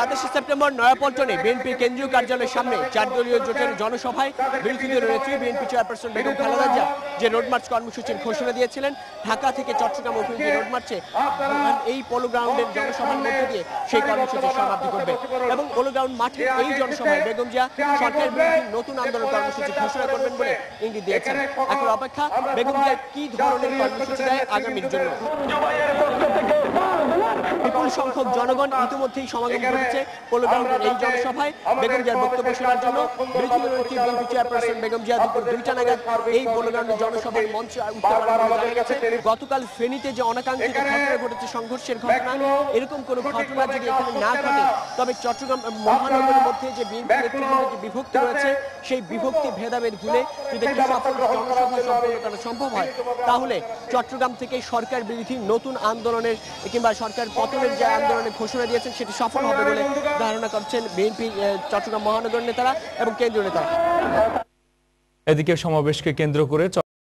27 September নয়াপল্টনে বিএনপির কেন্দ্রীয় কার্যালয়ের সামনে 4 দলীয় জোটের জনসভায় বিরোধীদের নেত্রী বিএনপি চেয়ারপারসন বেগম খালেদা জিয়া যে রোড মার্চ কর্মসূচির ঘোষণা দিয়েছিলেন, ঢাকা থেকে চট্টগ্রাম অভিমুখী রোড মার্চে এই পোলো গ্রাউন্ডের জনসভার মধ্য দিয়ে সেই কর্মসূচির সমাপ্তি করবে এবং পোলো গ্রাউন্ড মাঠে এই জনসভায় বেগম জিয়া সরকার বিরোধী নতুন আন্দোলন কর্মসূচি ঘোষণা করবেন বলে ইঙ্গিত দিয়েছেন। এখন অপেক্ষা বেগম জিয়া কি ধরনের কর্মসূচি দেয় আগামীর জন্য। বিপুল সংখ্যক জনগণ ইতিমধ্যেই সমাগম ঘটেছে পোলো গ্রাউন্ডের এই জনসভায় বেগম জিয়ার বক্তব্য শোনার জন্য। বিরোধী দলনেত্রী বিএনপি চেয়ারপারসন বেগম জিয়া দুপুর 2টা নাগাদ এই পোলো গ্রাউন্ডের জনসভার মঞ্চে উঠতে পারেন বলে জানা গেছে। গতকাল ফেনীতে যে অনাকাঙ্ক্ষিত ঘটনা ঘটেছে, সংঘর্ষের ঘটনা, এরকম কোনো ঘটনা যদি এখানে না ঘটে তবে চট্টগ্রাম মহানগরের মধ্যে যে বিএনপি নেতৃত্বের যে বিভক্তি রয়েছে সেই বিভক্তি ভেদাভেদ ভুলে যদি একটি সফল জনসভা সম্পন্ন করা সম্ভব হয় তাহলে চট্টগ্রাম থেকে সরকার বিরোধী নতুন আন্দোলনের কিংবা সরকার পতনের যে আন্দোলনের ঘোষণা দিয়েছেন সেটি সফল হবে বলে ধারণা করছেন বিএনপি চট্টগ্রাম মহানগর নেতারা এবং কেন্দ্রীয় নেতারা। এদিকে সমাবেশকে কেন্দ্র করে